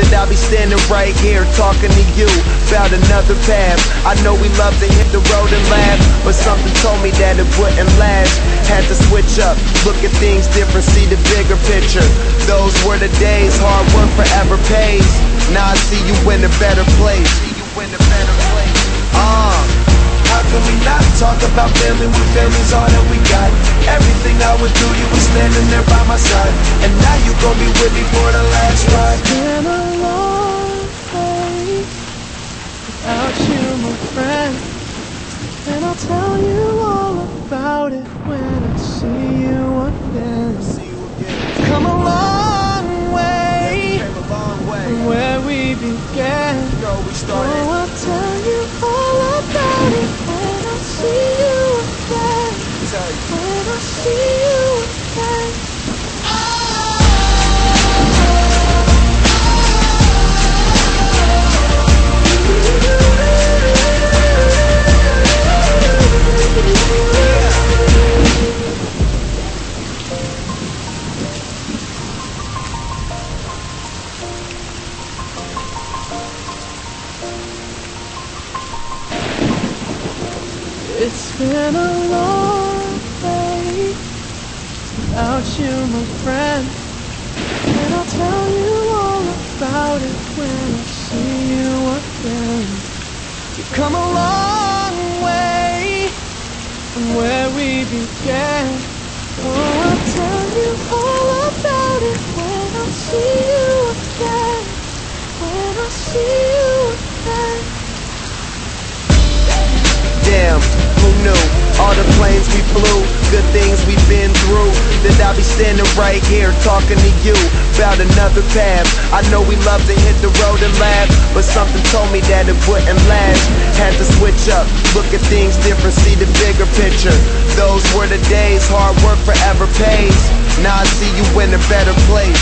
that I'll be standing right here talking to you about another path. I know we love to hit the road and laugh, but something told me that it wouldn't last. Had to switch up, look at things different, see the bigger picture. Those were the days, hard work forever pays. Now I see you in a better place. How can we not talk about family when family's all that we got? Everything I went through, you were standing there by my side, and now you gon' be with me for the last ride. It's been a long way without you, my friend, and I'll tell you all about it when I see you again. It's come a long way from where we began. Oh, I'll tell you all about it when I see you again. When I see you again. It's been a long day without you, my friend, and I'll tell you all about it when I see you again. You've come a long way from where we began. Oh, I'll tell you all about it when I see you again. When I see you again. Damn, who knew? All the planes we flew, good things we've been through, that I'll be standing right here talking to you about another path. I know we love to hit the road and laugh, but something told me that it wouldn't last. Had to switch up, look at things different, see the bigger picture. Those were the days, hard work forever pays. Now I see you in a better place.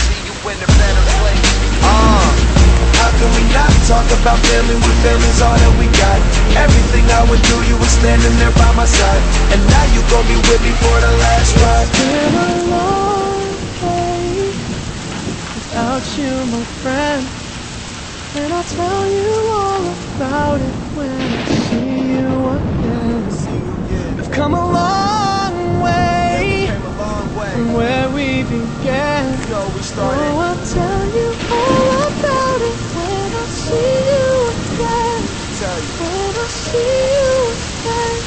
How can we not talk about family when family's all that we got? Everything I went through, you were standing there by my side, and now you gon' be with me for the last ride. It's been a long day without you, my friend, and I'll tell you all about it when I see you again. We've come a long way from where we began. Oh, I'll tell you all about it when I see you again. When I see you again.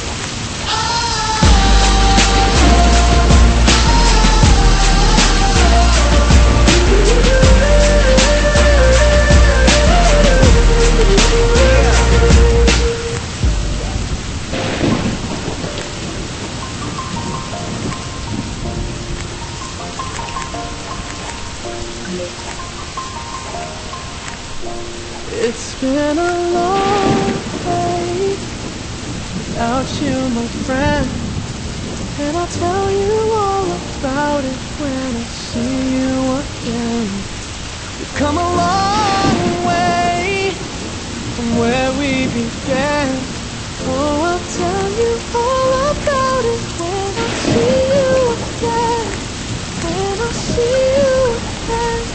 It's been a long day without you, my friend, and I'll tell you all about it when I see you again. We've come a long way from where we began. Oh, I'll tell you all about it when I see you again. When I see you again.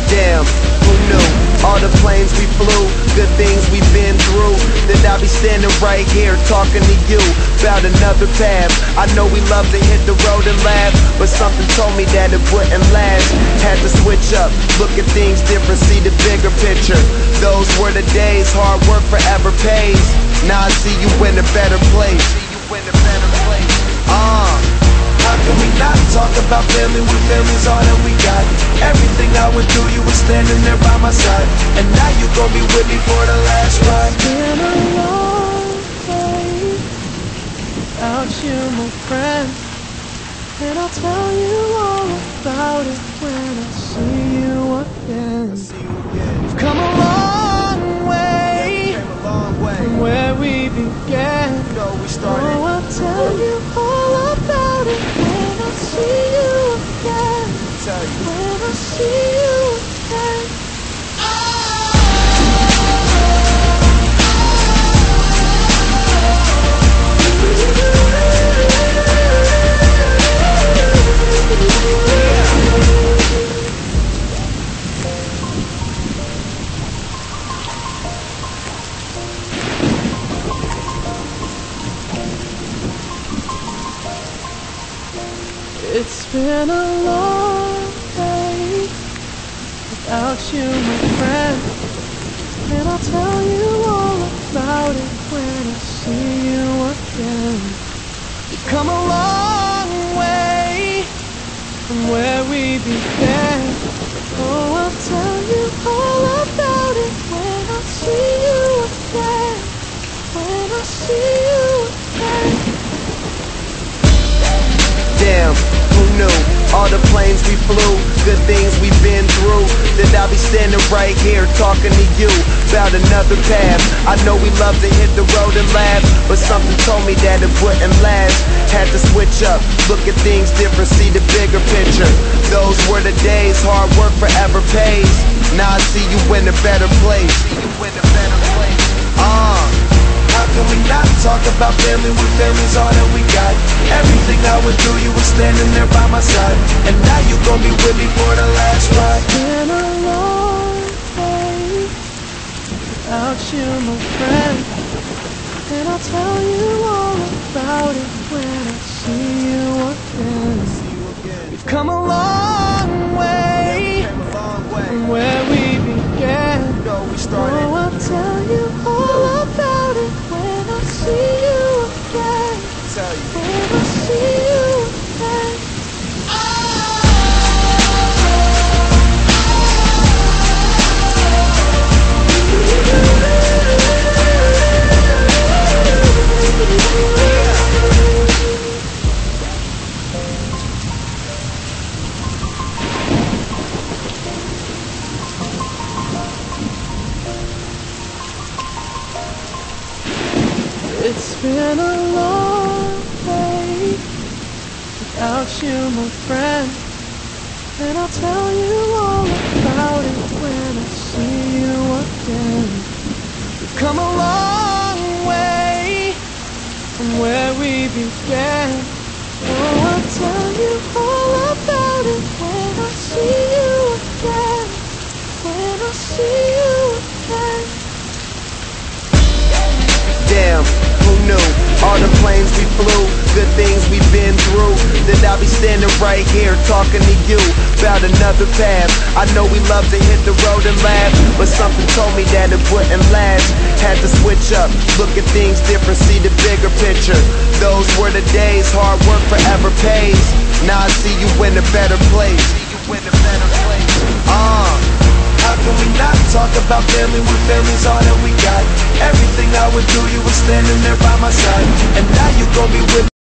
Damn, who knew? All the planes we flew, good things we've been through, that I'll be standing right here talking to you about another path. I know we love to hit the road and laugh, but something told me that it wouldn't last. Had to switch up, look at things different, see the bigger picture. Those were the days, hard work forever pays. Now I see you in a better place. How can we not talk about family when family's all that we got? Everything I went through, you were standing there by my side, and now you gon' be with me for the last ride. It's been a long day without you, my friend, and I'll tell you all about it when I see you again. We've come a long way from where we began. Oh, I'll tell you all about it when I see you again. When I see you again. been a long day without you, my friend, and I'll tell you all about it when I see you again. You've come a long way from where we began. Oh, I'll tell you all about it when I see you again. When I see you again. Damn, who knew? All the planes we flew, good things we've been through, that I'll be standing right here talking to you about another path. I know we love to hit the road and laugh, but something told me that it wouldn't last. Had to switch up, look at things different, see the bigger picture. Those were the days, hard work forever pays. Now I see you in a better place. How can we not talk about family when family's all that we got? Everything I went through, you were standing there by my side, and now you gon' be with me for the last ride. It's been a long day without you, my friend, and I'll tell you all about it when I see you again. We've come a long way from where we began. Oh, I'll tell you all about it when I see you again. When I see you again. It's been a long day without you, my friend, and I'll tell you all about it when I see you again. We've come a long way from where we began. Oh, I'll tell you all about it when I see you again. When I see you again. Damn, who knew? All the planes we flew, good things we've been through, that I'll be standing right here talking to you about another path. I know we love to hit the road and laugh, but something told me that it wouldn't last. Had to switch up, look at things different, see the bigger picture. Those were the days, hard work forever pays. Now I see you in a better place. How can we not talk about family when family's all that we got? Everything I went through, you were standing there by my side, and now you gon' be with me.